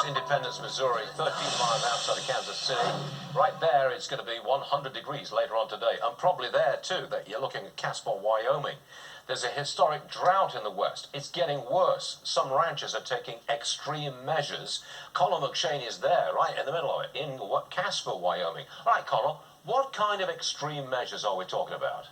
That's Independence, Missouri, 13 miles outside of Kansas City. Right there, it's going to be 100 degrees later on today. And probably there, too, that you're looking at Casper, Wyoming. There's a historic drought in the West. It's getting worse. Some ranchers are taking extreme measures. Conor McShane is there, right in the middle of it, in Casper, Wyoming. All right, Conor, what kind of extreme measures are we talking about?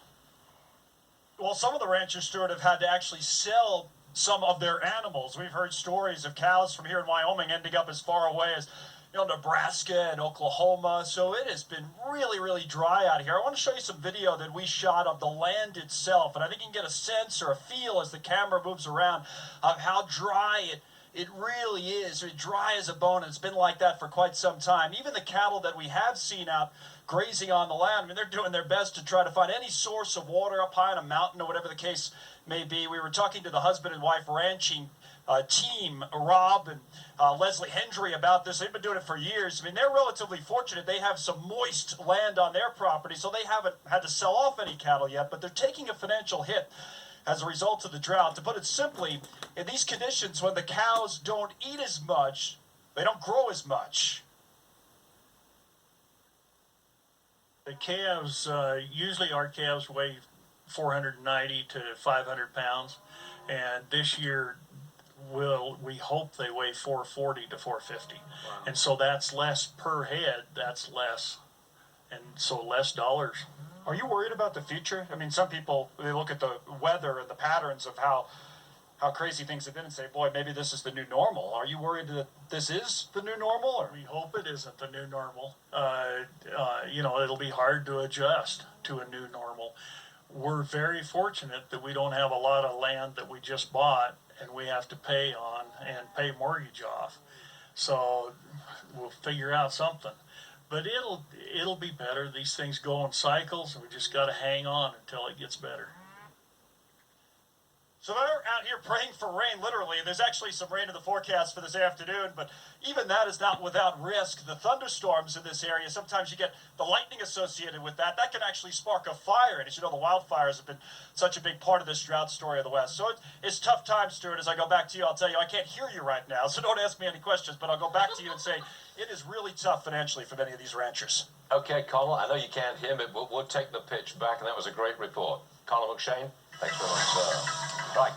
Well, some of the ranchers, Stuart, have had to actually sell some of their animals. We've heard stories of cows from here in Wyoming ending up as far away as Nebraska and Oklahoma. So it has been really, really dry out here. I want to show you some video that we shot of the land itself, and I think you can get a sense or a feel as the camera moves around of how dry it really is. It's dry as a bone, and it's been like that for quite some time. Even the cattle that we have seen out grazing on the land, I mean, they're doing their best to try to find any source of water up high on a mountain or whatever the case may be. We were talking to the husband and wife ranching team, Rob and Leslie Hendry, about this. They've been doing it for years. I mean, they're relatively fortunate. They have some moist land on their property, so they haven't had to sell off any cattle yet, but they're taking a financial hit as a result of the drought. To put it simply, in these conditions, when the cows don't eat as much, they don't grow as much. The calves, usually our calves weigh 490 to 500 pounds, and this year we hope they weigh 440 to 450. Wow. And so that's less per head, that's less, and so less dollars. Are you worried about the future? I mean, some people, they look at the weather and the patterns of how crazy things have been and say, boy, maybe this is the new normal. Are you worried that this is the new normal? Or? We hope it isn't the new normal. It'll be hard to adjust to a new normal. We're very fortunate that we don't have a lot of land that we just bought and we have to pay on and pay mortgage off. So we'll figure out something. But it'll be better. These things go in cycles, and we just got to hang on until it gets better. So they're out here praying for rain, literally. There's actually some rain in the forecast for this afternoon, but even that is not without risk. The thunderstorms in this area, sometimes you get the lightning associated with that. That can actually spark a fire, and as you know, the wildfires have been such a big part of this drought story of the West. So it's tough times, Stuart. As I go back to you, I'll tell you, I can't hear you right now, so don't ask me any questions, but I'll go back to you and say it is really tough financially for many of these ranchers. Okay, Conor, I know you can't hear me, but we'll take the pitch back, and that was a great report. Conor McShane, thanks very much, sir. Right.